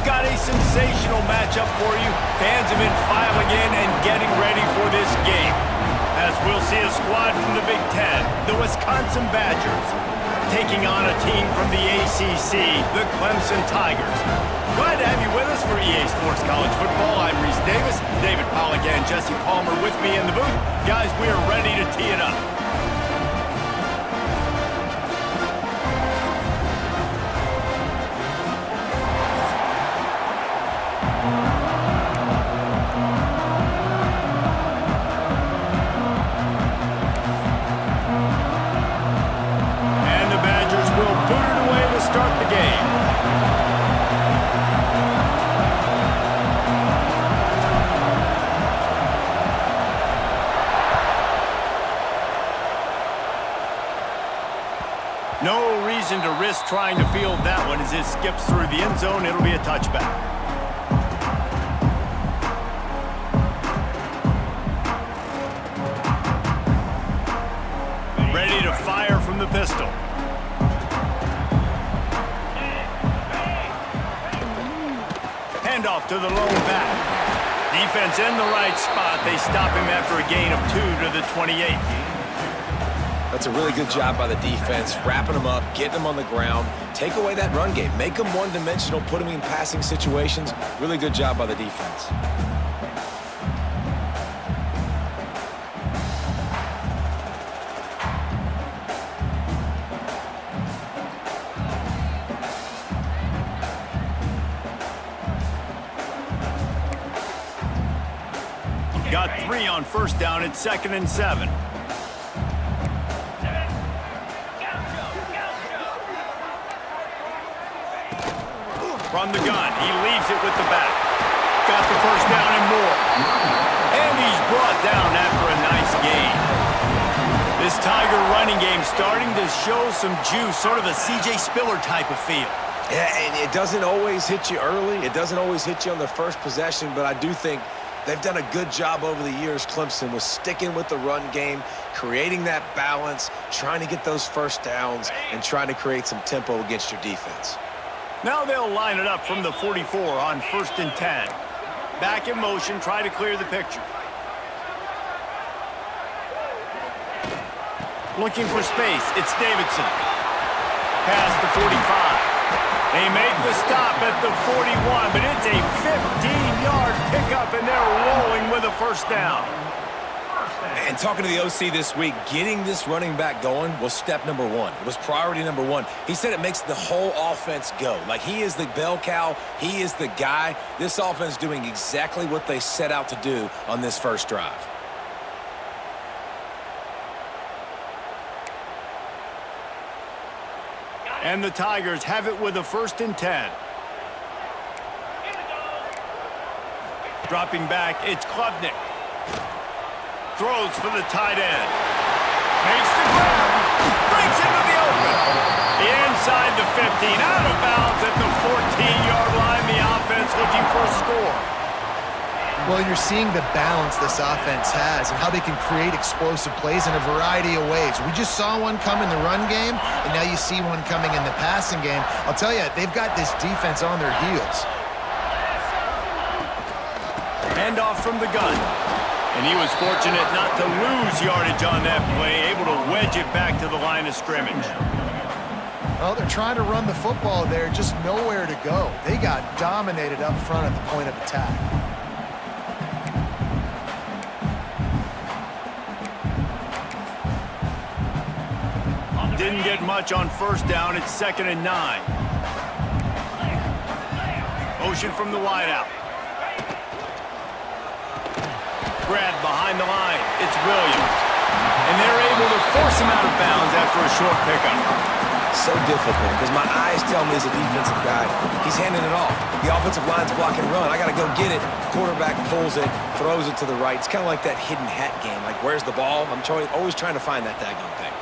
We've got a sensational matchup for you. Fans have been filing in and getting ready for this game. As we'll see a squad from the Big Ten, the Wisconsin Badgers, taking on a team from the ACC, the Clemson Tigers. Glad to have you with us for EA Sports College Football. I'm Reese Davis, David Pollack and Jesse Palmer with me in the booth. Guys, we are ready to tee it up. No reason to risk trying to field that one as it skips through the end zone. It'll be a touchback. Ready to fire from the pistol. Handoff to the lone back. Defense in the right spot. They stop him after a gain of 2 to the 28. That's a really good job by the defense, wrapping them up, getting them on the ground, take away that run game, make them one-dimensional, put them in passing situations. Really good job by the defense. Got 3 on first down. It's 2nd and 7. From the gun, he leaves it with the back. Got the first down and more. And he's brought down after a nice gain. This Tiger running game starting to show some juice, sort of a C.J. Spiller type of feel. Yeah, and it doesn't always hit you early. It doesn't always hit you on the first possession, but I do think they've done a good job over the years, Clemson, with sticking with the run game, creating that balance, trying to get those first downs, and trying to create some tempo against your defense. Now they'll line it up from the 44 on 1st and 10. Back in motion, try to clear the picture. Looking for space, it's Davidson. Past the 45. They make the stop at the 41, but it's a 15-yard pickup, and they're rolling with a first down. And talking to the OC this week, getting this running back going was step number 1. It was priority number 1. He said it makes the whole offense go. Like, he is the bell cow. He is the guy. This offense doing exactly what they set out to do on this first drive. And the Tigers have it with a 1st and 10. Dropping back, it's Klubnik. Throws for the tight end. Makes the grab. Breaks into the open. Inside the 15. Out of bounds at the 14-yard line. The offense looking for a score. Well, you're seeing the balance this offense has and how they can create explosive plays in a variety of ways. We just saw one come in the run game, and now you see one coming in the passing game. I'll tell you, they've got this defense on their heels. Handoff from the gun. And he was fortunate not to lose yardage on that play, able to wedge it back to the line of scrimmage. Well, they're trying to run the football there, just nowhere to go. They got dominated up front at the point of attack. Didn't get much on first down. It's 2nd and 9. Motion from the wideout. Grab behind the line. It's Williams. And they're able to force him out of bounds after a short pickup. So difficult because my eyes tell me as a defensive guy, he's handing it off. The offensive line's blocking run. I got to go get it. Quarterback pulls it, throws it to the right. It's kind of like that hidden hat game. Like, where's the ball? I'm always trying to find that daggone thing.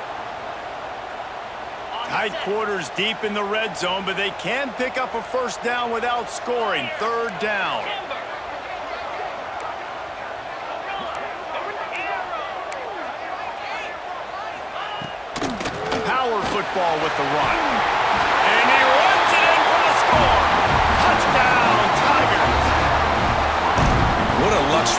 Tight quarters deep in the red zone, but they can pick up a first down without scoring. 3rd down. Power football with the run. And he runs it in for the score. Touchdown,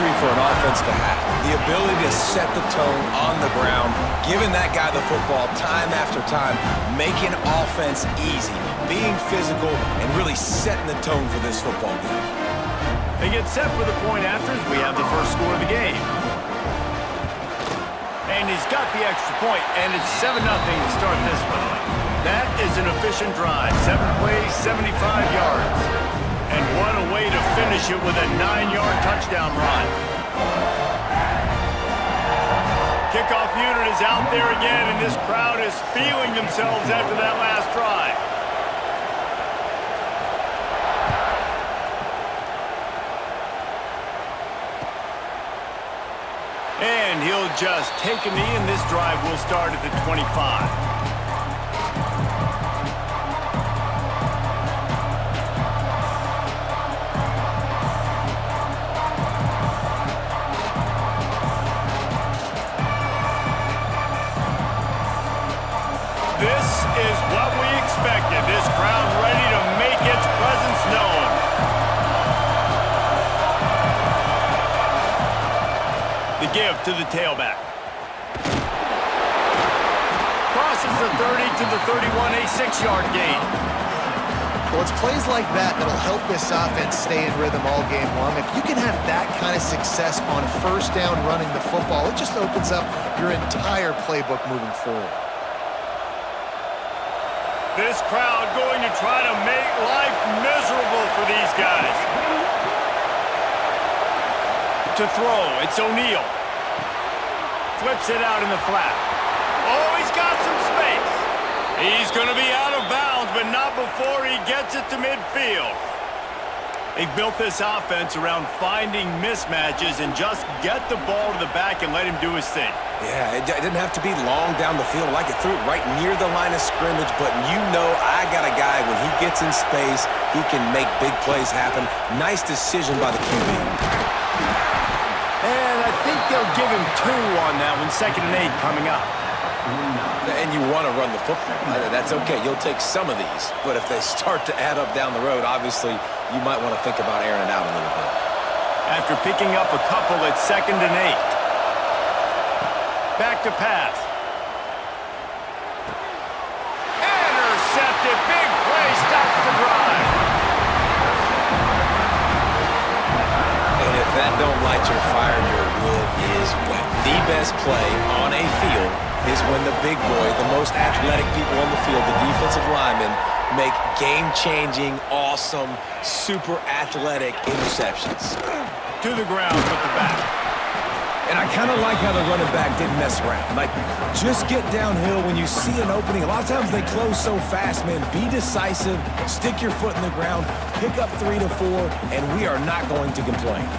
luxury for an offense to have. The ability to set the tone on the ground, giving that guy the football time after time, making offense easy, being physical, and really setting the tone for this football game. They get set for the point after as we have the first score of the game. And he's got the extra point, and it's 7-0 to start this one. That is an efficient drive. 7 plays, 75 yards. And what a way to finish it with a 9-yard touchdown run. Kickoff unit is out there again, and this crowd is feeling themselves after that last drive. And he'll just take a knee, and this drive will start at the 25. This is what we expected. This crowd ready to make its presence known. The give to the tailback. Crosses the 30 to the 31, a 6-yard gain. Well, it's plays like that that'll help this offense stay in rhythm all game long. If you can have that kind of success on first down running the football, it just opens up your entire playbook moving forward. This crowd going to try to make life miserable for these guys. To throw, it's O'Neal. Flips it out in the flat. Oh, he's got some space. He's going to be out of bounds, but not before he gets it to midfield. They've built this offense around finding mismatches and just get the ball to the back and let him do his thing. Yeah, it didn't have to be long down the field. Like it threw it right near the line of scrimmage, but you know I got a guy, when he gets in space, he can make big plays happen. Nice decision by the QB. And I think they'll give him 2 on that one, 2nd and 8 coming up. And you want to run the football. That's okay. You'll take some of these. But if they start to add up down the road, obviously, you might want to think about airing it out a little bit. After picking up a couple, it's 2nd and 8. Back to pass. Intercepted. Big play. Stops the drive. And if that don't light your fire, your wood is wet. The best play on a field is when the big boy, the most athletic people on the field, the defensive linemen, make game-changing, awesome, super athletic interceptions. To the ground with the back. And I kind of like how the running back didn't mess around. Like, just get downhill when you see an opening. A lot of times they close so fast, man. Be decisive, stick your foot in the ground, pick up 3 to 4, and we are not going to complain.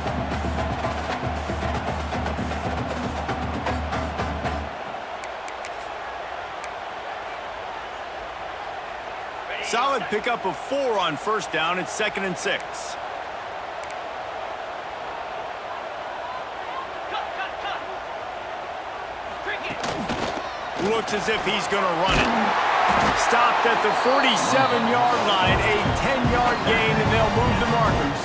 Solid pickup of 4 on first down. It's 2nd and 6. Looks as if he's going to run it. Stopped at the 47-yard line, a 10-yard gain, and they'll move the markers.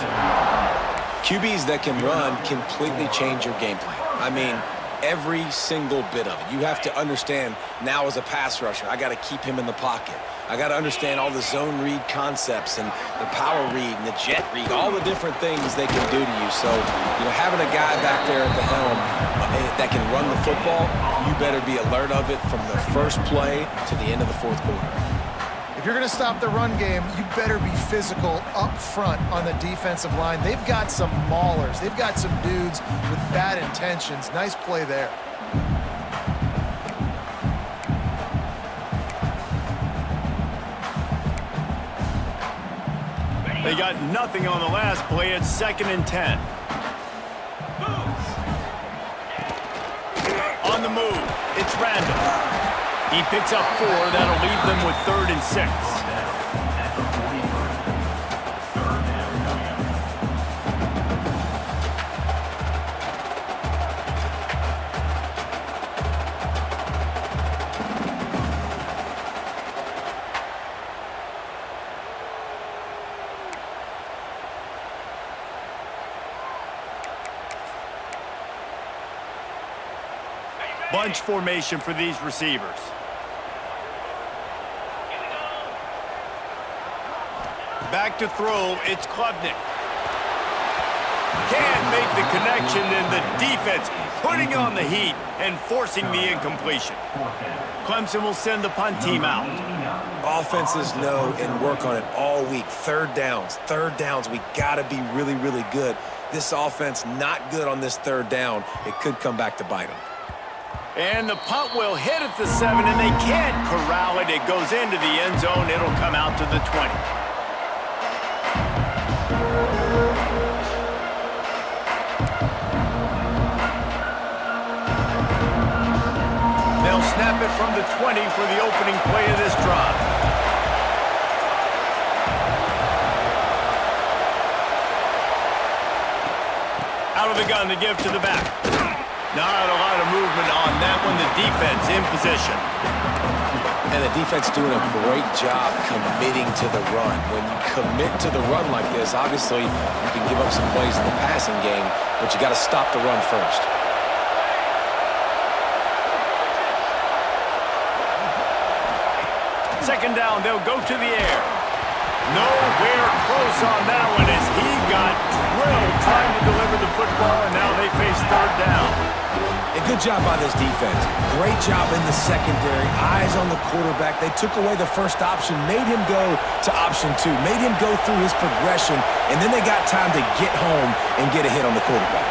QBs that can run completely change your game plan. I mean, every single bit of it. You have to understand now as a pass rusher, I got to keep him in the pocket. I got to understand all the zone read concepts and the power read and the jet read, all the different things they can do to you. So, having a guy back there at the helm that can run the football, you better be alert of it from the first play to the end of the 4th quarter. If you're going to stop the run game, you better be physical up front on the defensive line. They've got some maulers. They've got some dudes with bad intentions. Nice play there. They got nothing on the last play. It's 2nd and 10. On the move, it's Randall. He picks up 4. That'll leave them with 3rd and 6. Bunch formation for these receivers. Back to throw, it's Klubnik. Can't make the connection, and the defense putting on the heat and forcing the incompletion. Clemson will send the punt team out. Offenses know and work on it all week. Third downs. We got to be really, really good. This offense not good on this third down. It could come back to bite them. And the punt will hit at the 7, and they can't corral it. It goes into the end zone. It'll come out to the 20. They'll snap it from the 20 for the opening play of this drive. Out of the gun to give to the back. Not a lot of movement on that one. The defense in position. And the defense doing a great job committing to the run. When you commit to the run like this, obviously you can give up some plays in the passing game, but you got to stop the run first. Second down, they'll go to the air. Nowhere close on that one as he got drilled trying to deliver the football, and now they face third down. A good job by this defense. Great job in the secondary. Eyes on the quarterback. They took away the first option, made him go to option 2, made him go through his progression, and then they got time to get home and get a hit on the quarterback.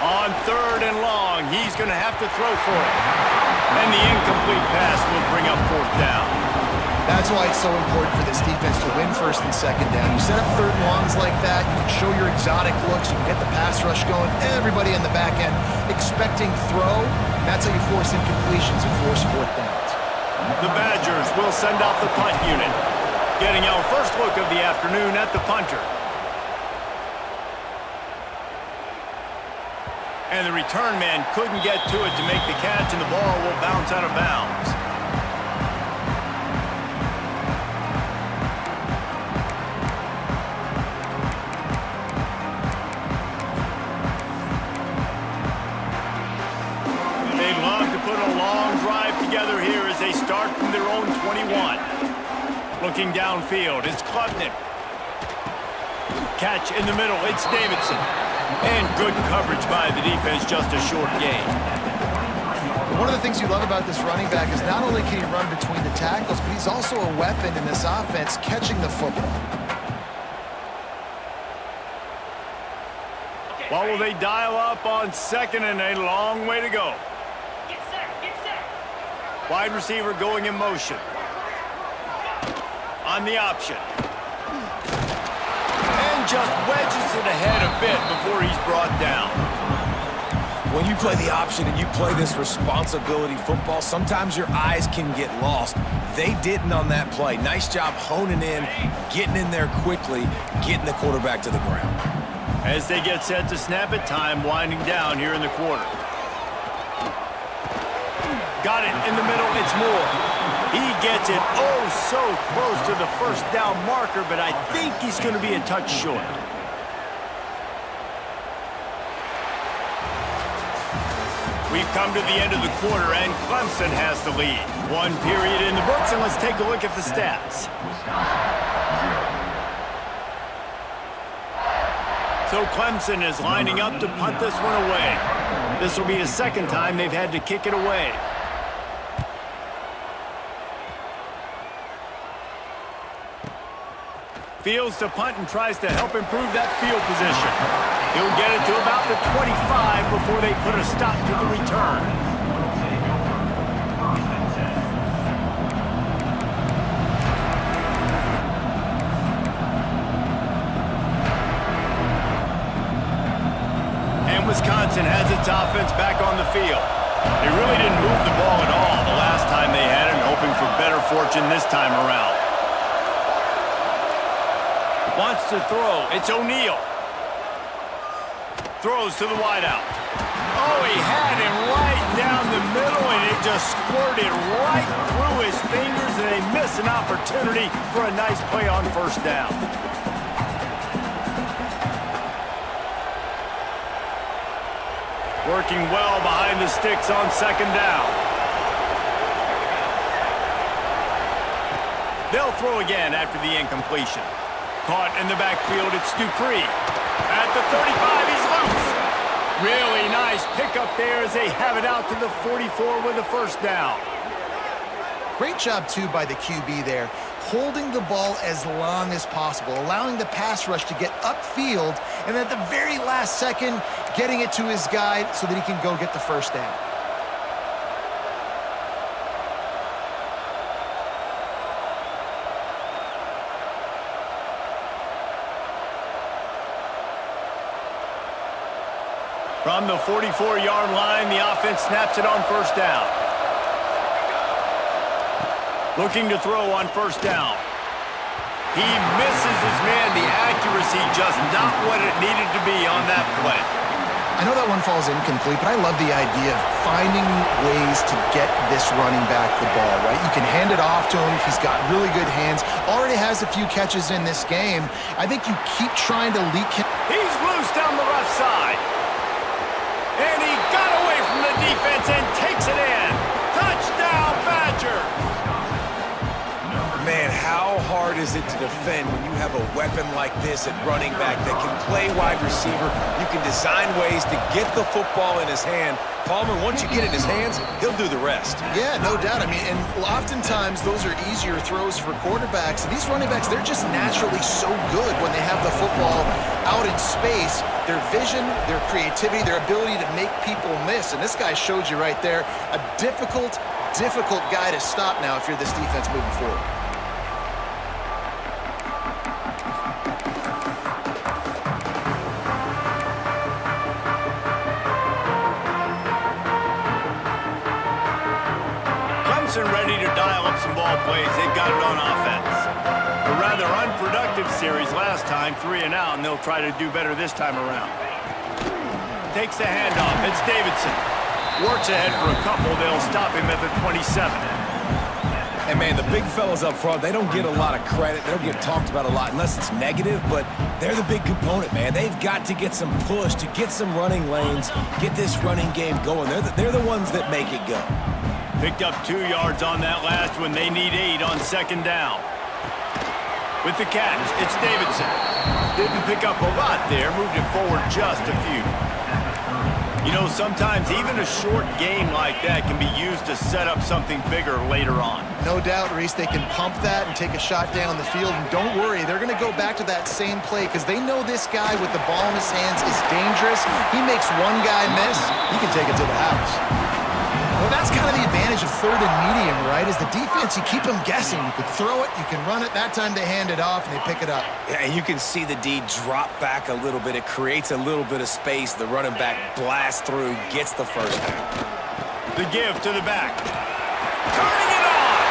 On third and long, he's going to have to throw for it. And the incomplete pass will bring up fourth down. That's why it's so important for this defense to win first and second down. You set up third and longs like that, you can show your exotic looks, you can get the pass rush going, everybody in the back end expecting throw. That's how you force incompletions and force fourth downs. The Badgers will send out the punt unit. Getting our first look of the afternoon at the punter. And the return man couldn't get to it to make the catch, and the ball will bounce out of bounds. They'd love to put a long drive together here as they start from their own 21. Looking downfield, it's Klubnik. Catch in the middle, it's Davidson. And good coverage by the defense, just a short gain. One of the things you love about this running back is not only can he run between the tackles, but he's also a weapon in this offense catching the football. What will they dial up on second, and a long way to go? Get set. Wide receiver going in motion. On the option. And just wedges it ahead a bit before he's brought down. When you play the option and you play this responsibility football, sometimes your eyes can get lost. They didn't on that play. Nice job honing in, getting in there quickly, getting the quarterback to the ground. As they get set to snap it, time winding down here in the quarter. Got it in the middle, it's Moore. He gets it oh so close to the first down marker, but I think he's going to be a touch short. We've come to the end of the quarter, and Clemson has the lead. One period in the books, and let's take a look at the stats. So Clemson is lining up to punt this one away. This will be the second time they've had to kick it away. Fields to punt and tries to help improve that field position. He'll get it to about the 25 before they put a stop to the return. And Wisconsin has its offense back on the field. They really didn't move the ball at all the last time they had it, hoping for better fortune this time around. Wants to throw. It's O'Neal. Throws to the wideout. Oh, he had him right down the middle, and it just squirted right through his fingers, and they miss an opportunity for a nice play on first down. Working well behind the sticks on second down. They'll throw again after the incompletion. Caught in the backfield, it's Dupree. At the 35, he's loose. Really nice pickup there as they have it out to the 44 with a first down. Great job, too, by the QB there, holding the ball as long as possible, allowing the pass rush to get upfield, and at the very last second, getting it to his guy so that he can go get the first down. From the 44-yard line, the offense snaps it on first down. Looking to throw on first down. He misses his man. The accuracy just not what it needed to be on that play. I know that one falls incomplete, but I love the idea of finding ways to get this running back the ball, right? You can hand it off to him. He's got really good hands. Already has a few catches in this game. I think you keep trying to leak him. He's loose down the left side. And he got away from the defense and takes it in. Touchdown, Badgers! Man, how hard is it to defend when you have a weapon like this at running back that can play wide receiver? You can design ways to get the football in his hand. Palmer, once you get it in his hands, he'll do the rest. Yeah, no doubt. I mean, and oftentimes those are easier throws for quarterbacks. And these running backs, they're just naturally so good when they have the football out in space. Their vision, their creativity, their ability to make people miss. And this guy showed you right there, a difficult guy to stop now if you're this defense moving forward. Clemson ready to dial up some ball plays. They've got it on offense. A rather unproductive series last time, 3 and out, and they'll try to do better this time around. Takes the handoff. It's Davidson. Works ahead for a couple. They'll stop him at the 27. And, man, the big fellas up front, they don't get a lot of credit. They don't get talked about a lot unless it's negative, but they're the big component, man. They've got to get some push, to get some running lanes, get this running game going. They're the ones that make it go. Picked up 2 yards on that last one. They need 8 on second down. With the catch, it's Davidson. Didn't pick up a lot there. Moved it forward just a few. You know, sometimes even a short game like that can be used to set up something bigger later on. No doubt, Reese, they can pump that and take a shot down the field. And don't worry, they're going to go back to that same play because they know this guy with the ball in his hands is dangerous. He makes one guy miss, he can take it to the house. Well, that's kind of the advantage of third and medium, right? Is the defense, you keep them guessing. You can throw it, you can run it. That time they hand it off and they pick it up. Yeah, and you can see the D drop back a little bit. It creates a little bit of space. The running back blasts through, gets the first down. The give to the back. Turning it on!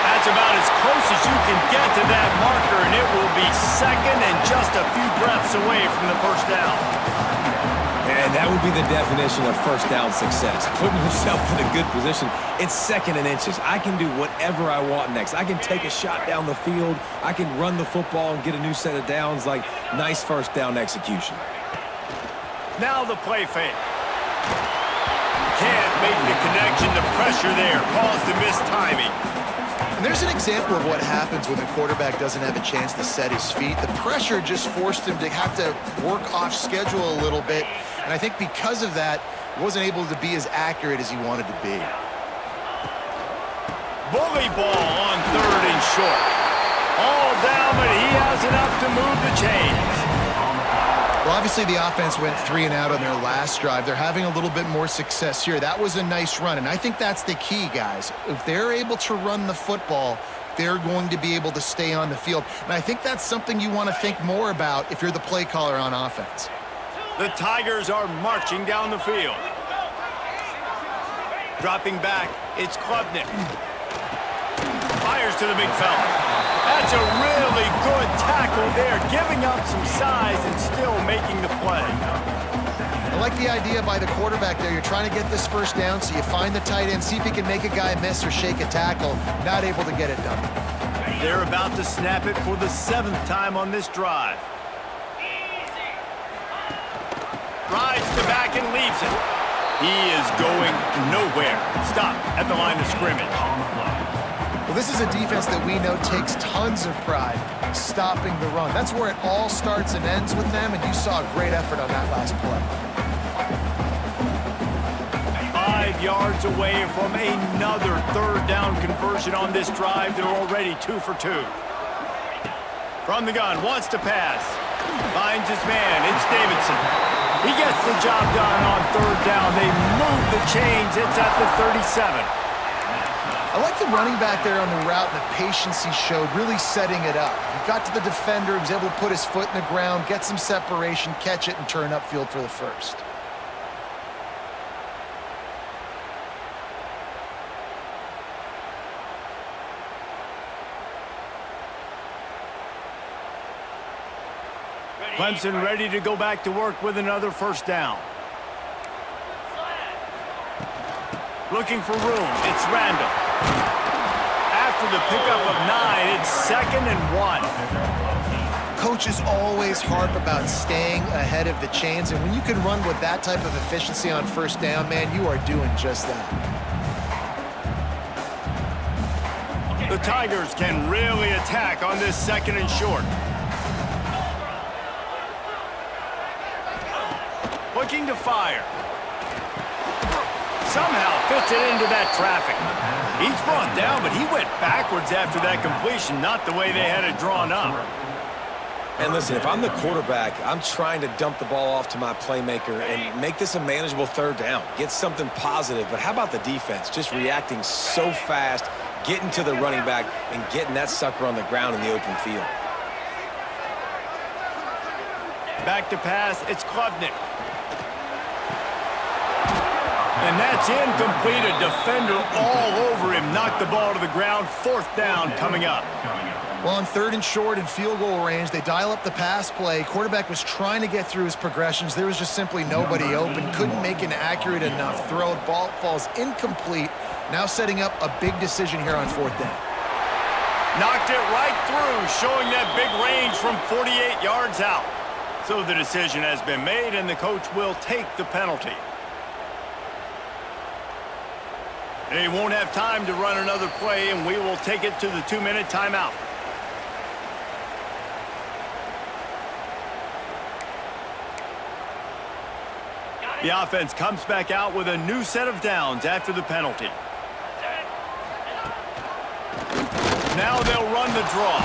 That's about as close as you can get to that marker, and it will be second and just a few breaths away from the first down. And that would be the definition of first down success. Putting yourself in a good position. It's second and inches. I can do whatever I want next. I can take a shot down the field. I can run the football and get a new set of downs. Like, nice first down execution. Now the play fake. Can't make the connection. The pressure there caused the missed timing. And there's an example of what happens when the quarterback doesn't have a chance to set his feet. The pressure just forced him to have to work off schedule a little bit. And I think because of that, he wasn't able to be as accurate as he wanted to be. Bully ball on third and short. All down, but he has enough to move the chains. Well, obviously the offense went 3 and out on their last drive. They're having a little bit more success here. That was a nice run, and I think that's the key, guys. If they're able to run the football, they're going to be able to stay on the field. And I think that's something you want to think more about if you're the play caller on offense. The Tigers are marching down the field. Dropping back, it's Klubnik. Fires to the big fella. That's a really good tackle there, giving up some size and still making the play. I like the idea by the quarterback there. You're trying to get this first down, so you find the tight end, see if he can make a guy miss or shake a tackle. Not able to get it done. They're about to snap it for the 7th time on this drive. Rides to back and leaves it. He is going nowhere. Stop at the line of scrimmage. Well, this is a defense that we know takes tons of pride stopping the run. That's where it all starts and ends with them, and you saw a great effort on that last play. 5 yards away from another third down conversion on this drive. They're already 2 for 2. From the gun, wants to pass. Finds his man. It's Davidson. He gets the job done on third down. They move the chains. It's at the 37. I like the running back there on the route and the patience he showed, really setting it up. He got to the defender, he was able to put his foot in the ground, get some separation, catch it, and turn upfield for the first. Clemson ready to go back to work with another first down. Looking for room. It's Randall. After the pickup of 9, it's 2nd and 1. Coaches always harp about staying ahead of the chains, and when you can run with that type of efficiency on first down, man, you are doing just that. The Tigers can really attack on this 2nd and short. Looking to fire. Somehow fits it into that traffic. He's brought down, but he went backwards after that completion, not the way they had it drawn up. And listen, if I'm the quarterback, I'm trying to dump the ball off to my playmaker and make this a manageable third down. Get something positive. But how about the defense? Just reacting so fast, getting to the running back, and getting that sucker on the ground in the open field. Back to pass, it's Klubnik. And that's incomplete. A defender all over him. Knocked the ball to the ground. 4th down coming up. Well, on 3rd and short and field goal range, they dial up the pass play. Quarterback was trying to get through his progressions. There was just simply nobody open. Couldn't make an accurate enough throw. Ball falls incomplete. Now setting up a big decision here on 4th down. Knocked it right through, showing that big range from 48 yards out. So the decision has been made, and the coach will take the penalty. They won't have time to run another play, and we will take it to the 2-minute timeout. The offense comes back out with a new set of downs after the penalty. Now they'll run the draw.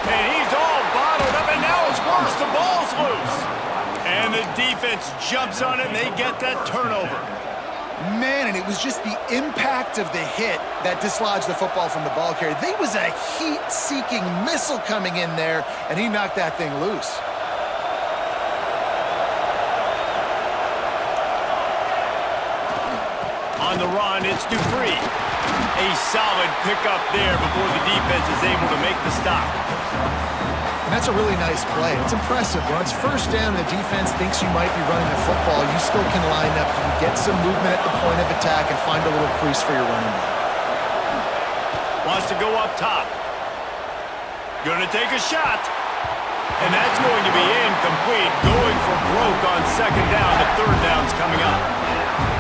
And he's all bottled up, and now it's worse. The ball's loose. And the defense jumps on it, and they get that turnover. Man, and it was just the impact of the hit that dislodged the football from the ball carrier. There was a heat-seeking missile coming in there, and he knocked that thing loose. On the run, it's Dupree. A solid pickup there before the defense is able to make the stop. And that's a really nice play. It's impressive. When it's first down and the defense thinks you might be running the football, you still can line up. You can get some movement at the point of attack and find a little crease for your running back. Wants to go up top. Going to take a shot. And that's going to be incomplete. Going for broke on 2nd down. The 3rd down's coming up.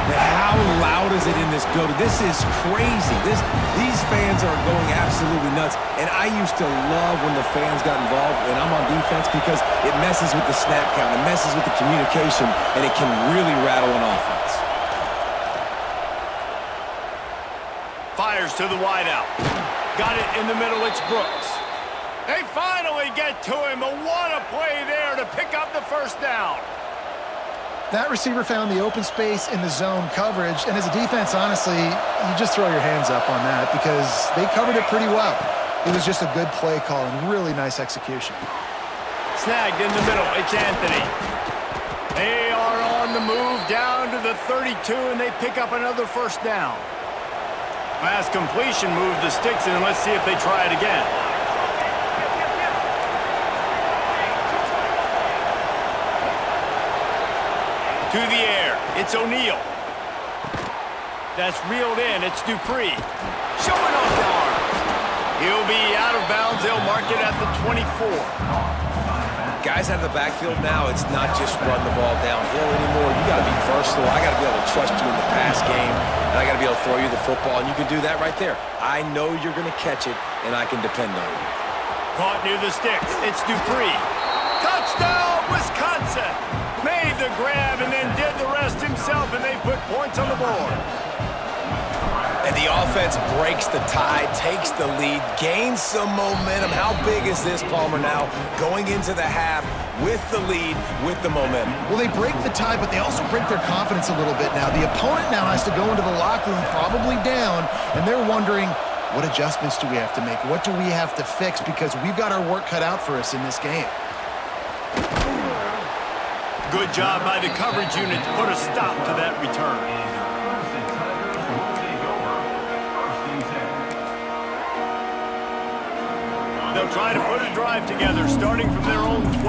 How loud is it in this building? This is crazy. These fans are going absolutely nuts. And I used to love when the fans got involved when I'm on defense because it messes with the snap count, it messes with the communication, and it can really rattle an offense. Fires to the wideout. Got it in the middle. It's Brooks. They finally get to him. But what a play there to pick up the first down. That receiver found the open space in the zone coverage, and as a defense, honestly, you just throw your hands up on that because they covered it pretty well. It was just a good play call and really nice execution. Snagged in the middle. It's Anthony. They are on the move down to the 32, and they pick up another first down. Last completion moved the sticks in, and let's see if they try it again. To the air, it's O'Neal. That's reeled in, it's Dupree. Showing off the arm. He'll be out of bounds, they'll mark it at the 24. Guys out of the backfield now, it's not just run the ball downhill anymore. You got to be versatile. I got to be able to trust you in the pass game, and I got to be able to throw you the football, and you can do that right there. I know you're going to catch it, and I can depend on you. Caught near the sticks. It's Dupree. Touchdown, Wisconsin! Made the grab and then did the rest himself, and they put points on the board. And the offense breaks the tie, takes the lead, gains some momentum. How big is this, Palmer, now going into the half with the lead, with the momentum? Well, they break the tie, but they also break their confidence a little bit now. The opponent now has to go into the locker room probably down, and they're wondering, what adjustments do we have to make? What do we have to fix? Because we've got our work cut out for us in this game. Good job by the coverage unit to put a stop to that return. They'll try to put a drive together, starting from their own 12.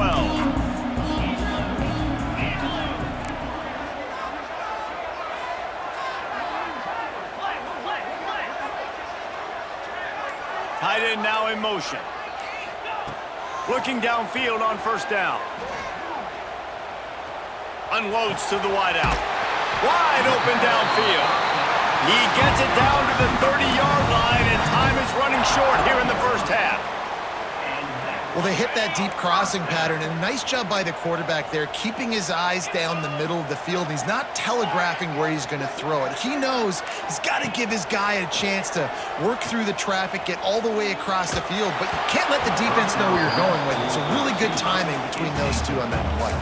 Tight end now in motion. Looking downfield on first down. Unloads to the wideout. Wide open downfield. He gets it down to the 30-yard line, and time is running short here in the first half. Well, they hit that deep crossing pattern, and nice job by the quarterback there, keeping his eyes down the middle of the field. He's not telegraphing where he's going to throw it. He knows he's got to give his guy a chance to work through the traffic, get all the way across the field, but you can't let the defense know where you're going with it. So really good timing between those two on that play.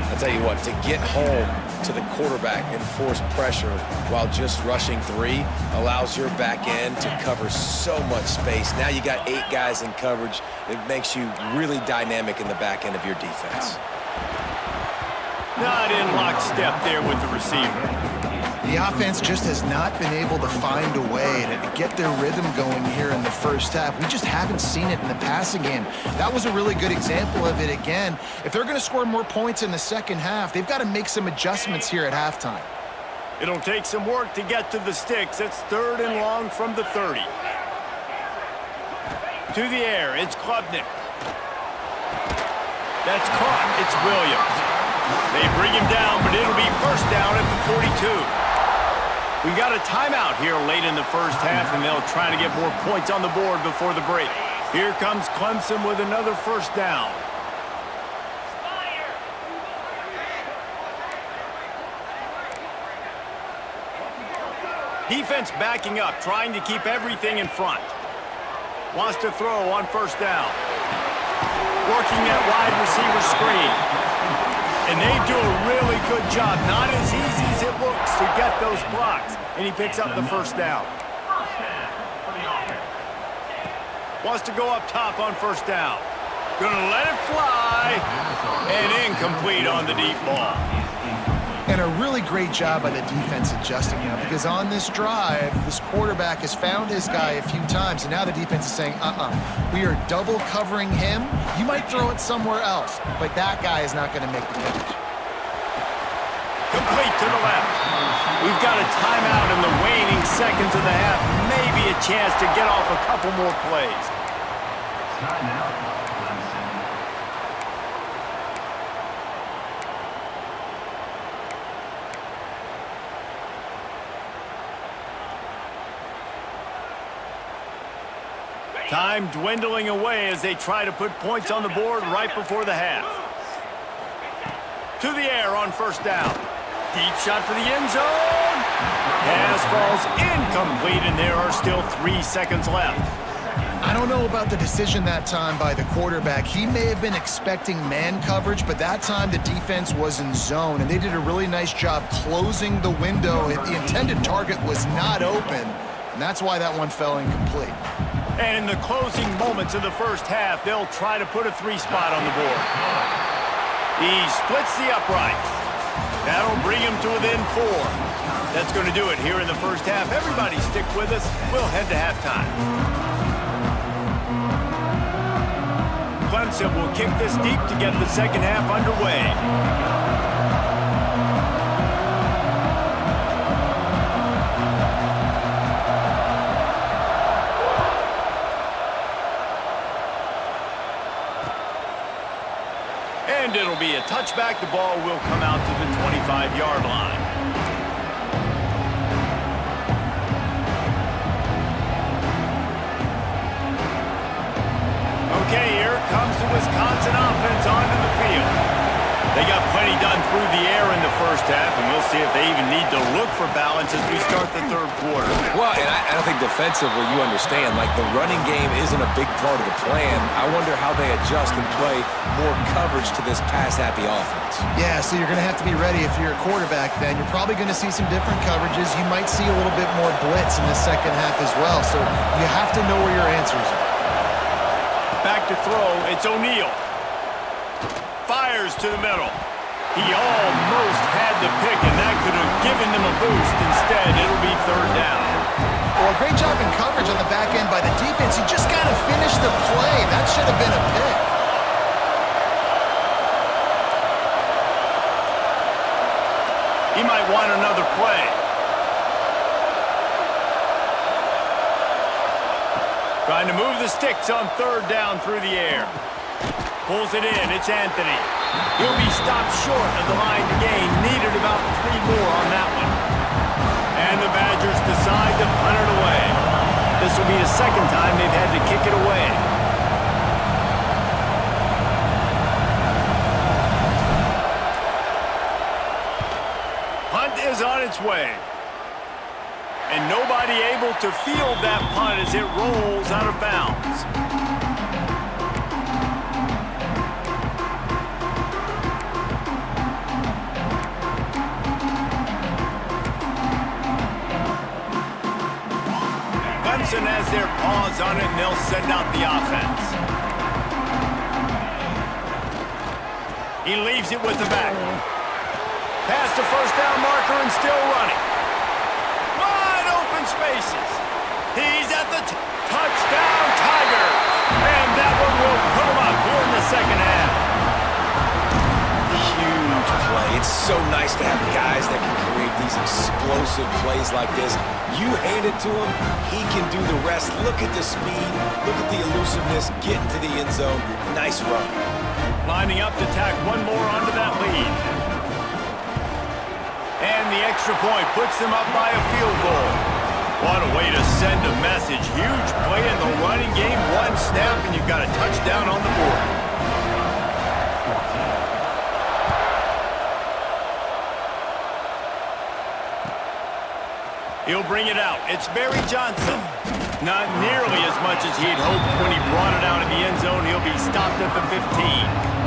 I'll tell you what, to get home to the quarterback and force pressure while just rushing three allows your back end to cover so much space. Now you got 8 guys in coverage. It makes you really dynamic in the back end of your defense. Not in lockstep there with the receiver. The offense just has not been able to find a way to get their rhythm going here in the first half. We just haven't seen it in the passing game. That was a really good example of it again. If they're going to score more points in the second half, they've got to make some adjustments here at halftime. It'll take some work to get to the sticks. It's 3rd and long from the 30. To the air, it's Klubnik. That's caught. It's Williams. They bring him down, but it'll be first down at the 42. We got a timeout here late in the first half, and they'll try to get more points on the board before the break. Here comes Clemson with another first down. Defense backing up, trying to keep everything in front. Wants to throw on first down. Working that wide receiver screen. And they do a really good job. Not as easy as it looks to get those blocks. And he picks up the first down. Wants to go up top on first down. Gonna let it fly. And incomplete on the deep ball. And a really great job by the defense adjusting now, because on this drive, this quarterback has found his guy a few times, and now the defense is saying, we are double covering him. You might throw it somewhere else, but that guy is not going to make the catch. Complete to the left. We've got a timeout in the waning seconds of the half. Maybe a chance to get off a couple more plays. Time dwindling away as they try to put points on the board right before the half. To the air on first down. Deep shot for the end zone. Pass falls incomplete, and there are still 3 seconds left. I don't know about the decision that time by the quarterback. He may have been expecting man coverage, but that time the defense was in zone, and they did a really nice job closing the window. The intended target was not open, and that's why that one fell incomplete. And in the closing moments of the first half, they'll try to put a 3 spot on the board. He splits the uprights. That'll bring him to within 4. That's going to do it here in the first half. Everybody stick with us. We'll head to halftime. Clemson will kick this deep to get the second half underway. And it'll be a touchback. The ball will come out to the 25-yard line. Okay, here comes the Wisconsin offense onto the field. They got plenty done through the air in the first half, and we'll see if they even need to look for balance as we start the third quarter. Well, and I think defensively, you understand, like the running game isn't a big part of the plan. I wonder how they adjust and play more coverage to this pass-happy offense. Yeah, so you're going to have to be ready if you're a quarterback then. You're probably going to see some different coverages. You might see a little bit more blitz in the second half as well, so you have to know where your answers are. Back to throw, it's O'Neal. Fires to the middle. He almost had the pick, and that could have given them a boost. Instead, it'll be third down. Well, great job in coverage on the back end by the defense. You just got to finish the play. That should have been a pick. He might want another play. Trying to move the sticks on third down through the air. Pulls it in. It's Anthony. He'll be stopped short of the line to gain. Needed about 3 more on that one. And the Badgers decide to punt it away. This will be the second time they've had to kick it away. Punt is on its way. And nobody able to field that punt as it rolls out of bounds. Clemson has their paws on it, and they'll send out the offense. He leaves it with the back. Past the first down marker and still running. Wide open spaces. He's at the touchdown Tigers. And that one will put him up here in the second half. Huge play. It's so nice to have guys that can create these explosive plays like this. You hand it to him, he can do the rest. Look at the speed, look at the elusiveness, get into the end zone. Nice run. Lining up to tack one more onto that lead. And the extra point puts them up by a field goal. What a way to send a message. Huge play in the running game. One snap, and you've got a touchdown on the board. He'll bring it out. It's Barry Johnson. Not nearly as much as he'd hoped when he brought it out of the end zone. He'll be stopped at the 15.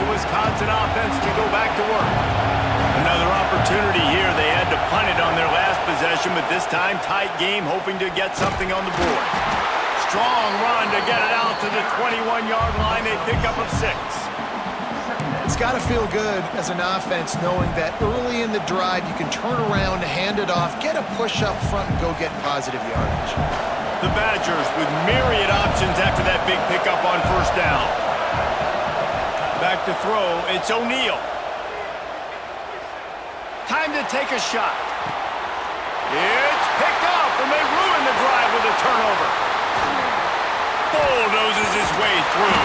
Wisconsin offense to go back to work. Another opportunity here. They had to punt it on their last possession, but this time tight game, hoping to get something on the board. Strong run to get it out to the 21-yard line. They pick up a 6. It's got to feel good as an offense knowing that early in the drive you can turn around, hand it off, get a push up front, and go get positive yardage. The Badgers with myriad options after that big pickup on first down. Back to throw, it's O'Neal. Time to take a shot. It's picked off, and they ruin the drive with a turnover. Bulldozes his way through.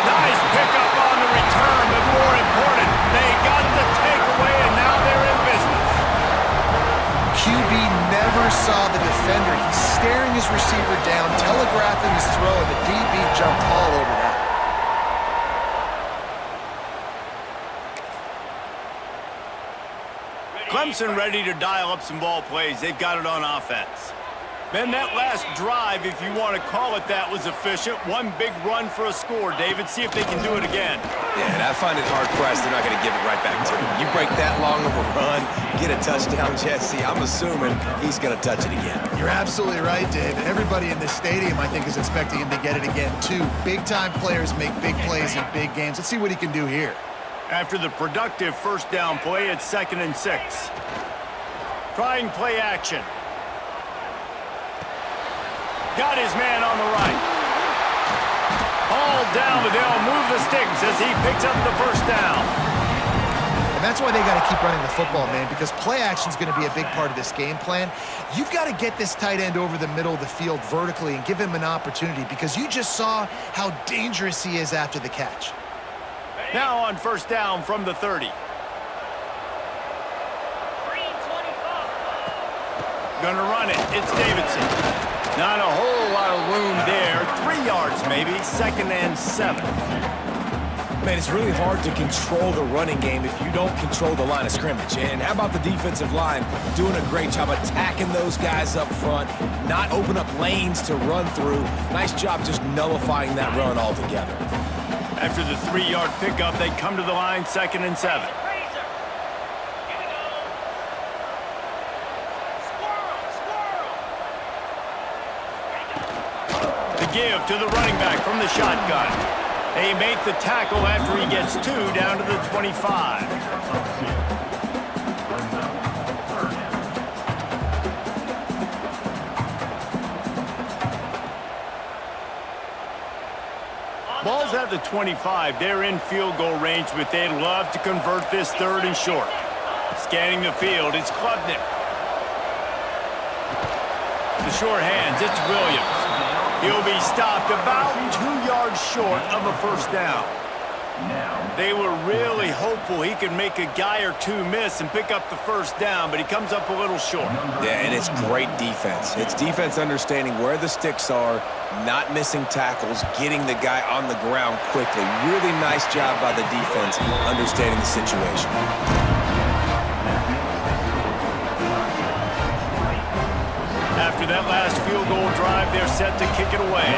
Nice pickup on the return, but more important, they got the takeaway, and now they're in business. QB never saw the defender. He's staring his receiver down, telegraphing his throw, and the DB jumped all over that. Clemson ready to dial up some ball plays. They've got it on offense. Man, that last drive, if you want to call it that, was efficient. One big run for a score, David. See if they can do it again. Yeah, and I find it hard-pressed they're not going to give it right back to him. You break that long of a run, get a touchdown, Jesse, I'm assuming he's going to touch it again. You're absolutely right, David. Everybody in this stadium, I think, is expecting him to get it again, too. Big-time players make big plays in big games. Let's see what he can do here. After the productive first down play, it's 2nd and 6. Trying play action. Got his man on the right. Ball down, but they'll move the sticks as he picks up the first down. And that's why they got to keep running the football, man, because play action is going to be a big part of this game plan. You've got to get this tight end over the middle of the field vertically and give him an opportunity, because you just saw how dangerous he is after the catch. Now on first down from the 30. Green 25. Gonna run it. It's Davidson. Not a whole lot of room there. 3 yards maybe. 2nd and 7. Man, it's really hard to control the running game if you don't control the line of scrimmage. And how about the defensive line doing a great job attacking those guys up front, not open up lanes to run through. Nice job just nullifying that run altogether. After the 3-yard pickup, they come to the line, 2nd and 7. Razor. Here we go. Squirrel. The give to the running back from the shotgun. They make the tackle after he gets 2 down to the 25. Ball's at the 25. They're in field goal range, but they'd love to convert this 3rd and short. Scanning the field, it's Klubnik. The short hands, it's Williams. He'll be stopped about 2 yards short of a first down. They were really hopeful he could make a guy or two miss and pick up the first down, but he comes up a little short. Yeah, and it's great defense. It's defense understanding where the sticks are, not missing tackles, getting the guy on the ground quickly. Really nice job by the defense understanding the situation. After that last field goal drive, they're set to kick it away.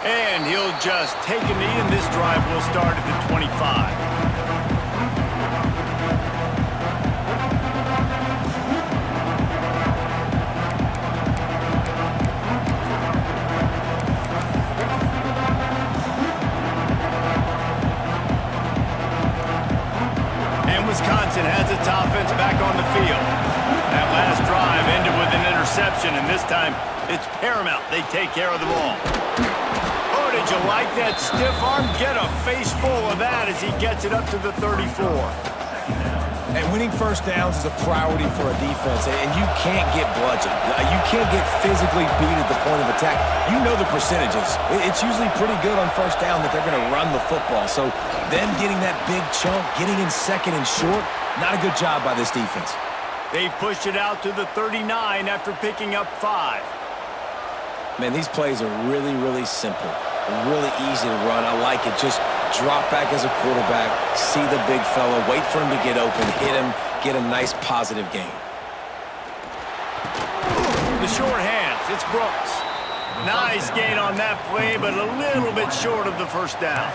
And he'll just take a knee, and this drive will start at the 25. Wisconsin has its offense back on the field. That last drive ended with an interception, and this time it's paramount they take care of the ball. Oh, did you like that stiff arm? Get a face full of that as he gets it up to the 34. And winning first downs is a priority for a defense, and you can't get bludgeoned. You can't get physically beat at the point of attack. You know the percentages. It's usually pretty good on first down that they're going to run the football. So them getting that big chunk, getting in 2nd and short, not a good job by this defense. They've pushed it out to the 39 after picking up 5. Man, these plays are really, really simple. Really easy to run. I like it. Just drop back as a quarterback, see the big fella, wait for him to get open, hit him, get a nice positive gain. The short hands, it's Brooks. Nice gain on that play, but a little bit short of the first down.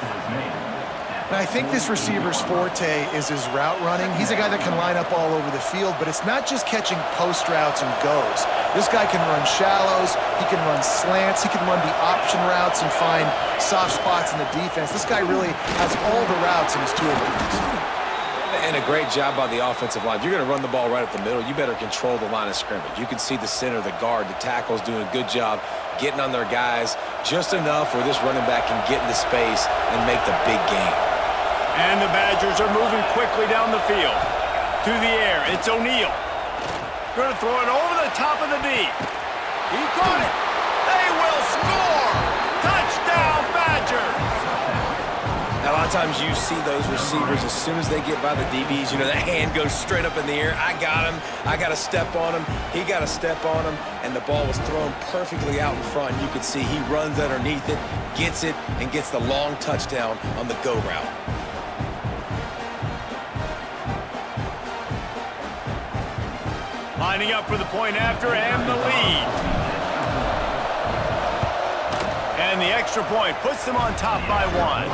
And I think this receiver's forte is his route running. He's a guy that can line up all over the field, but it's not just catching post routes and goes. This guy can run shallows, he can run slants, he can run the option routes and find soft spots in the defense. This guy really has all the routes in his toolbox. And a great job by the offensive line. If you're going to run the ball right up the middle, you better control the line of scrimmage. You can see the center, the guard, the tackle's doing a good job getting on their guys just enough where this running back can get into space and make the big game. And the Badgers are moving quickly down the field. To the air, it's O'Neal. Going to throw it over the top of the D. He caught it. They will score! Touchdown, Badgers! Now, a lot of times you see those receivers, as soon as they get by the DBs, you know, that hand goes straight up in the air. I got him. I got to step on him. He got to step on him. And the ball was thrown perfectly out in front. You can see he runs underneath it, gets it, and gets the long touchdown on the go route. Lining up for the point after and the lead. And the extra point puts them on top by 1.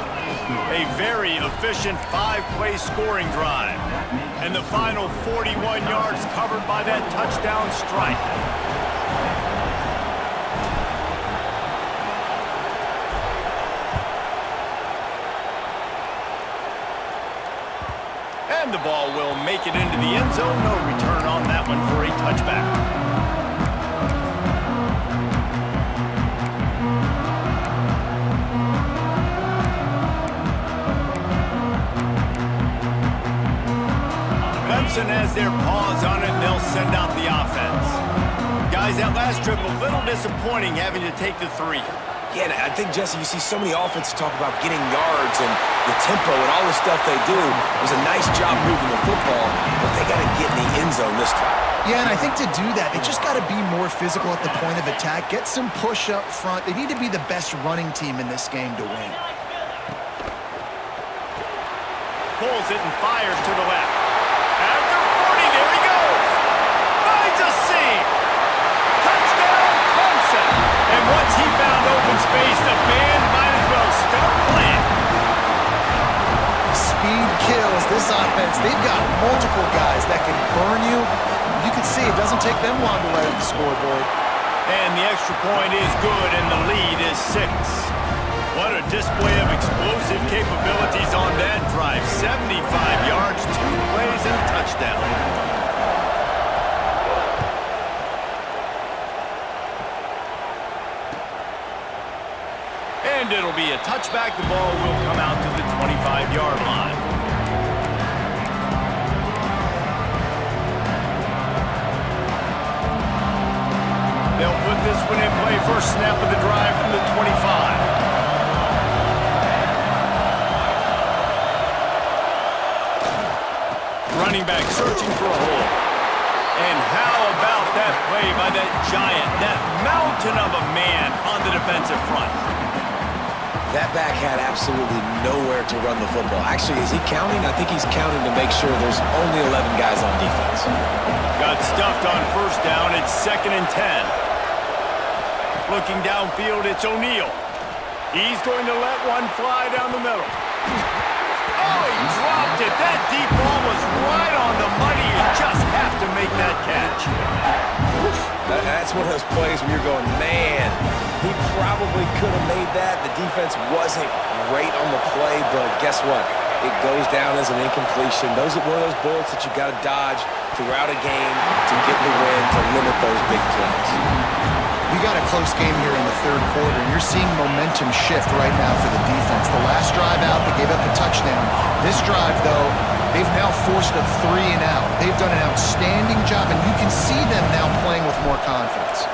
A very efficient 5-play scoring drive. And the final 41 yards covered by that touchdown strike. And the ball will make it into the end zone. No return on that one for a touchback. Clemson has their paws on it, and they'll send out the offense. Guys, that last trip, a little disappointing having to take the 3. Yeah, and I think, Jesse, you see so many offenses talk about getting yards and the tempo and all the stuff they do. It was a nice job moving the football, but they got to get in the end zone this time. Yeah, and I think to do that, they just got to be more physical at the point of attack, get some push up front. They need to be the best running team in this game to win. Pulls it and fires to the left. At the 40, there he goes. Finds a seam. Touchdown, Clemson. And once he found open space, the band might as well start playing. Speed kills this offense. They've got multiple guys that can burn you. You can see it doesn't take them long to write up the scoreboard. And the extra point is good, and the lead is 6. What a display of explosive capabilities on that drive. 75 yards, 2 plays, and a touchdown. And it'll be a touchback. The ball will come out to the 25-yard line. They'll put this one in play. First snap of the drive from the 25. Running back searching for a hole. And how about that play by that giant, that mountain of a man on the defensive front? That back had absolutely nowhere to run the football. Actually, is he counting? I think he's counting to make sure there's only 11 guys on defense. Got stuffed on first down. It's 2nd and 10. Looking downfield, it's O'Neal. He's going to let one fly down the middle. Oh, he dropped it. That deep ball was right on the money. You just have to make that catch. That's one of those plays where you're going, man, he probably could have made that. The defense wasn't great on the play, but guess what? It goes down as an incompletion. Those are one of those bullets that you got to dodge throughout a game to get the win, to limit those big plays. We got a close game here in the third quarter, and you're seeing momentum shift right now for the defense. The last drive out, they gave up a touchdown. This drive, though, they've now forced a 3-and-out. They've done an outstanding job, and you can see them now playing with more confidence.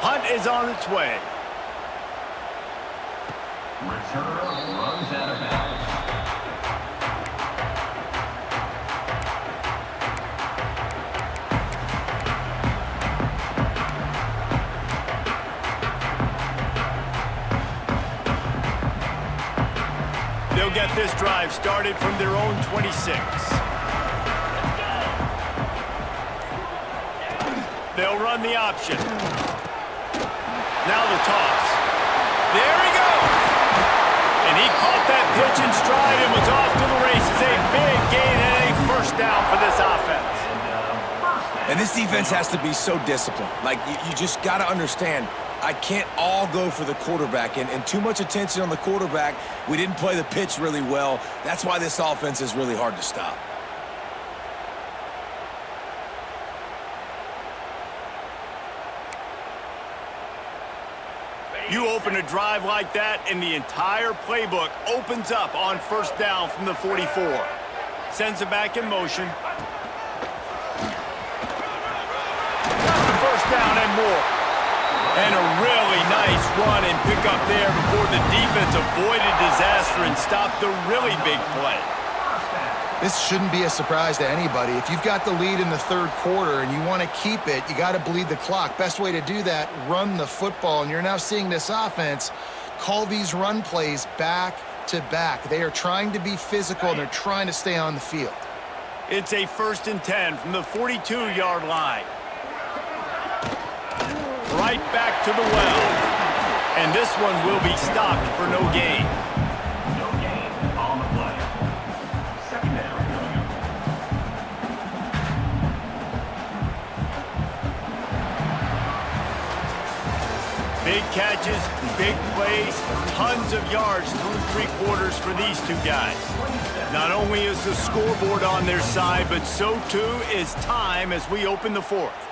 Hunt is on its way. Returner runs out of bounds. They'll get this drive started from their own 26. They'll run the option. Now the toss. There he goes! And he caught that pitch in stride and was off to the races. A big gain and a first down for this offense. And this defense has to be so disciplined. Like, you just got to understand, I can't all go for the quarterback. And too much attention on the quarterback. We didn't play the pitch really well. That's why this offense is really hard to stop. You open a drive like that, and the entire playbook opens up on first down from the 44. Sends it back in motion. Got the first down and more. And a really nice run and pick up there before the defense avoided disaster and stopped the really big play. This shouldn't be a surprise to anybody. If you've got the lead in the third quarter and you want to keep it, you got to bleed the clock. Best way to do that, run the football. And you're now seeing this offense call these run plays back to back. They are trying to be physical, and they're trying to stay on the field. It's a 1st and 10 from the 42-yard line. Right back to the well. And this one will be stopped for no gain. No gain on the play. Second down. Big catches, big plays, tons of yards through 3 quarters for these two guys. Not only is the scoreboard on their side, but so too is time as we open the fourth.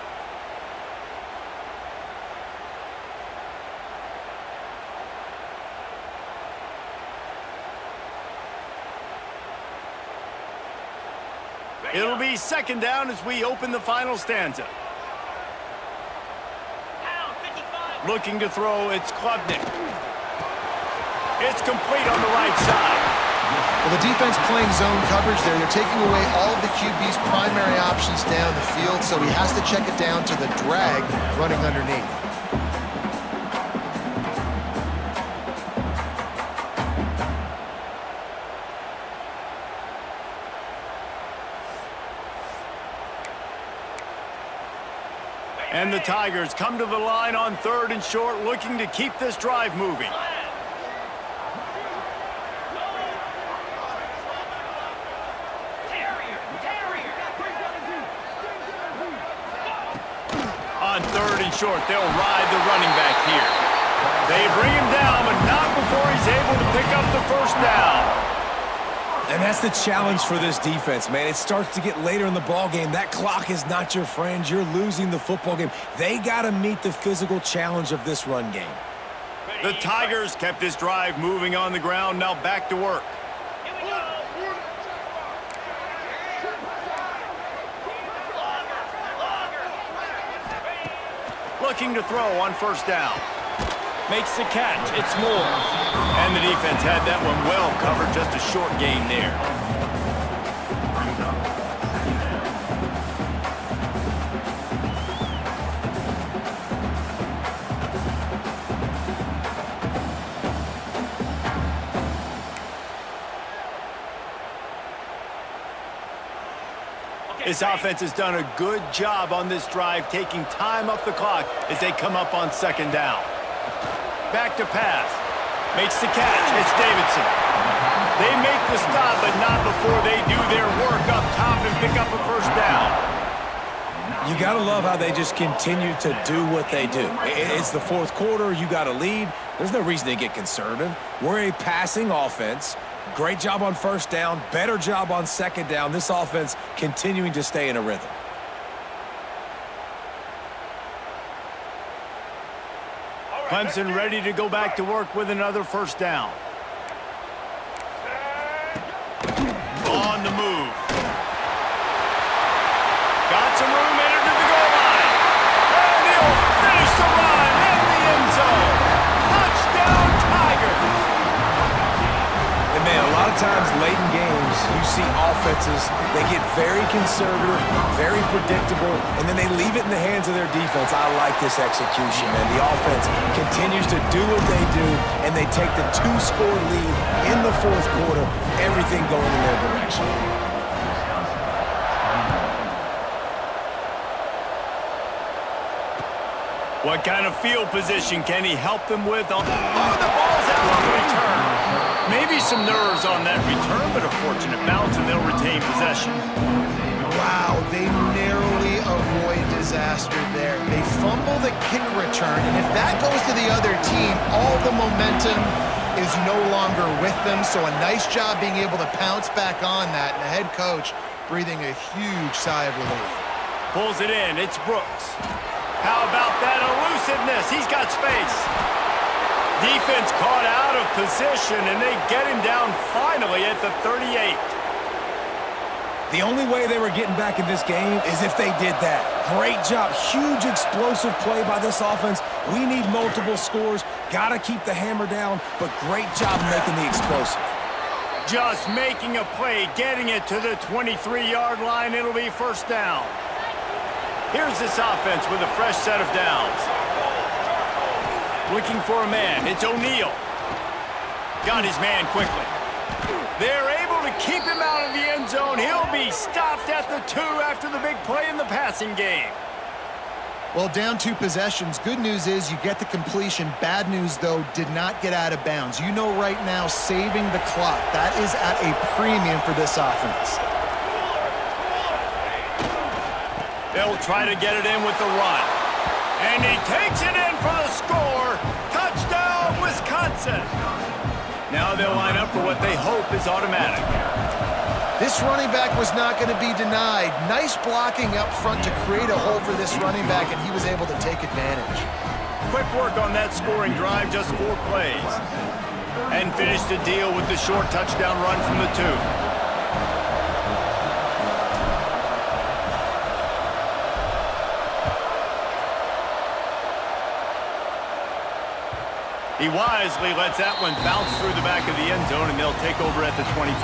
It'll be second down as we open the final stanza. Looking to throw, it's Klubnik. It's complete on the right side. Well, the defense playing zone coverage there. They're taking away all of the QB's primary options down the field, so he has to check it down to the drag running underneath. And the Tigers come to the line on 3rd and short, looking to keep this drive moving. On 3rd and short, they'll ride the running back here. They bring him down, but not before he's able to pick up the first down. And that's the challenge for this defense, man. It starts to get later in the ball game. That clock is not your friend. You're losing the football game. They got to meet the physical challenge of this run game. The Tigers kept this drive moving on the ground. Now back to work. Looking to throw on first down. Makes the catch. It's Moore. And the defense had that one well covered. Just a short gain there. This offense has done a good job on this drive, taking time off the clock as they come up on second down. Back to pass. Makes the catch. It's Davidson. They make the stop, but not before they do their work up top and pick up a first down. You got to love how they just continue to do what they do. It's the 4th quarter. You got a lead. There's no reason to get conservative. We're a passing offense. Great job on first down. Better job on second down. This offense continuing to stay in a rhythm. Clemson ready to go back to work with another first down. On the move. Got some room, entered to the goal line. And he'll finish the run in the end zone. Touchdown, Tigers. And man, a lot of times late in games, you see offenses, they get very conservative, very predictable, and then they leave it in the hands of their defense. I like this execution, man. The offense continues to do what they do, and they take the 2-score lead in the 4th quarter, everything going in their direction. What kind of field position can he help them with? Oh, the ball's out on the return. Maybe some nerves on that return, but a fortunate bounce, and they'll retain possession. Wow, they narrowly avoid disaster there. They fumble the kick return, and if that goes to the other team, all the momentum is no longer with them. So a nice job being able to pounce back on that, and the head coach breathing a huge sigh of relief. Pulls it in. It's Brooks. How about that elusiveness? He's got space. Defense caught out of position, and they get him down finally at the 38. The only way they were getting back in this game is if they did that. Great job. Huge explosive play by this offense. We need multiple scores. Got to keep the hammer down, but great job making the explosive. Just making a play, getting it to the 23-yard line. It'll be first down. Here's this offense with a fresh set of downs. Looking for a man. It's O'Neal. Got his man quickly. They're able to keep him out of the end zone. He'll be stopped at the 2 after the big play in the passing game. Well, down 2 possessions. Good news is you get the completion. Bad news, though, did not get out of bounds. You know right now, saving the clock. That is at a premium for this offense. They'll try to get it in with the run. And he takes it in for the score. Touchdown, Wisconsin. Now they'll line up for what they hope is automatic. This running back was not going to be denied. Nice blocking up front to create a hole for this running back, and he was able to take advantage. Quick work on that scoring drive, just 4 plays. And finished the deal with the short touchdown run from the 2. He wisely lets that one bounce through the back of the end zone, and they'll take over at the 25.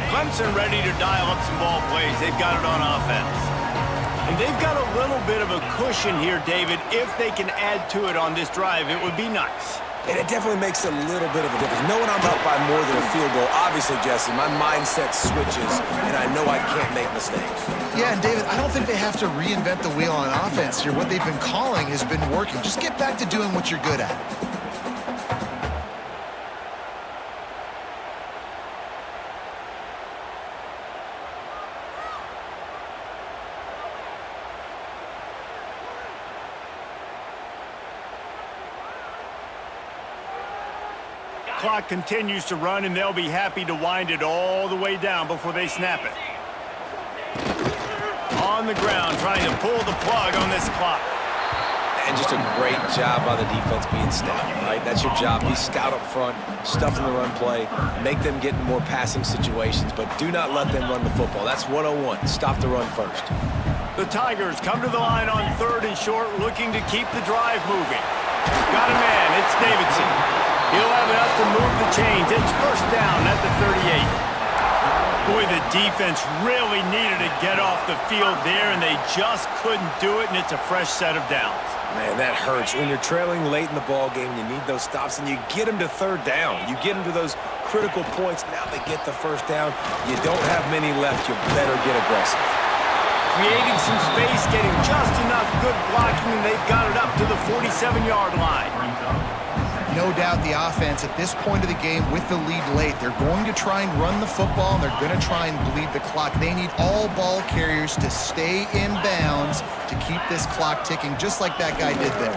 Clemson ready to dial up some ball plays. They've got it on offense. And they've got a little bit of a cushion here, David. If they can add to it on this drive, it would be nice. And it definitely makes a little bit of a difference. Knowing I'm up by more than a field goal, obviously, Jesse, my mindset switches, and I know I can't make mistakes. Yeah, and David, I don't think they have to reinvent the wheel on offense here. What they've been calling has been working. Just get back to doing what you're good at. Clock continues to run, and they'll be happy to wind it all the way down before they snap it. On the ground, trying to pull the plug on this clock. And just a great job by the defense being stout, right? That's your job. Be stout up front, stuff in the run play, make them get in more passing situations, but do not let them run the football. That's 101. Stop the run first. The Tigers come to the line on 3rd and short, looking to keep the drive moving. Got a man. It's Davidson. He'll have enough to move the chains. It's first down at the 38. Boy, the defense really needed to get off the field there, and they just couldn't do it, and it's a fresh set of downs. Man, that hurts. When you're trailing late in the ball game, you need those stops, and you get them to 3rd down. You get them to those critical points. Now they get the first down. You don't have many left. You better get aggressive. Creating some space, getting just enough good blocking, and they've got it up to the 47-yard line. No doubt the offense at this point of the game with the lead late, they're going to try and run the football, and they're going to try and bleed the clock. They need all ball carriers to stay in bounds to keep this clock ticking, just like that guy did there.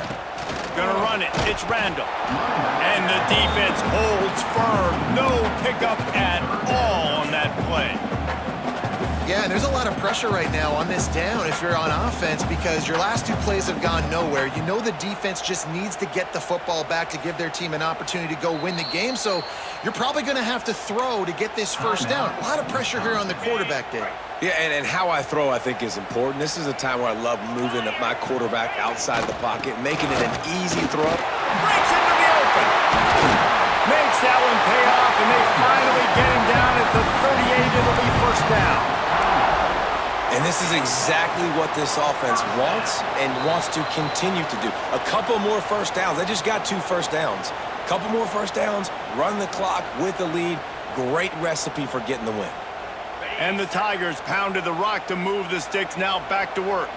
Gonna run it. It's Randall. And the defense holds firm. No pickup at all on that play. Yeah, and there's a lot of pressure right now on this down if you're on offense because your last 2 plays have gone nowhere. You know the defense just needs to get the football back to give their team an opportunity to go win the game, so you're probably going to have to throw to get this first down. A lot of pressure here on the quarterback, Dave. Yeah, and how I throw, I think, is important. This is a time where I love moving my quarterback outside the pocket, making it an easy throw. Breaks into the open. Makes that one pay off, and they finally get him down at the 38. It'll be first down. And this is exactly what this offense wants and wants to continue to do. A couple more first downs. They just got 2 first downs. A couple more first downs, run the clock with the lead. Great recipe for getting the win. And the Tigers pounded the rock to move the sticks, now back to work.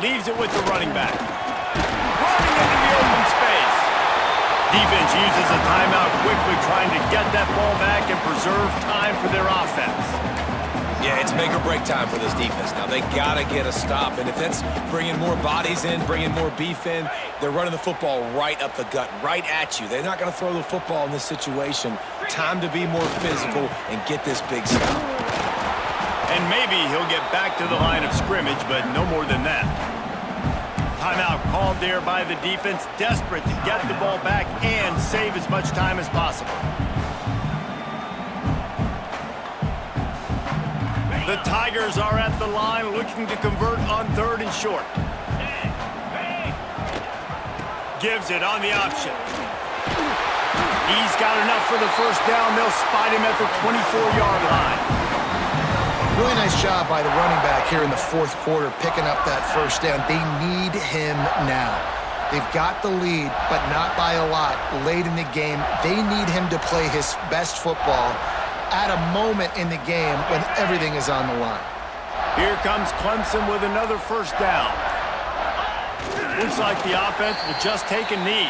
Leaves it with the running back. Running into the open space. Defense uses a timeout quickly, trying to get that ball back and preserve time for their offense. Yeah, it's make or break time for this defense. Now, they got to get a stop, and if that's bringing more bodies in, bringing more beef in, they're running the football right up the gut, right at you. They're not going to throw the football in this situation. Time to be more physical and get this big stop. And maybe he'll get back to the line of scrimmage, but no more than that. Timeout called there by the defense, desperate to get the ball back and save as much time as possible. The Tigers are at the line looking to convert on 3rd and short. Gives it on the option. He's got enough for the first down. They'll spot him at the 24-yard line. Really nice job by the running back here in the 4th quarter, picking up that first down. They need him now. They've got the lead, but not by a lot. Late in the game, they need him to play his best football at a moment in the game when everything is on the line. Here comes Clemson with another first down. Looks like the offense will just take a knee.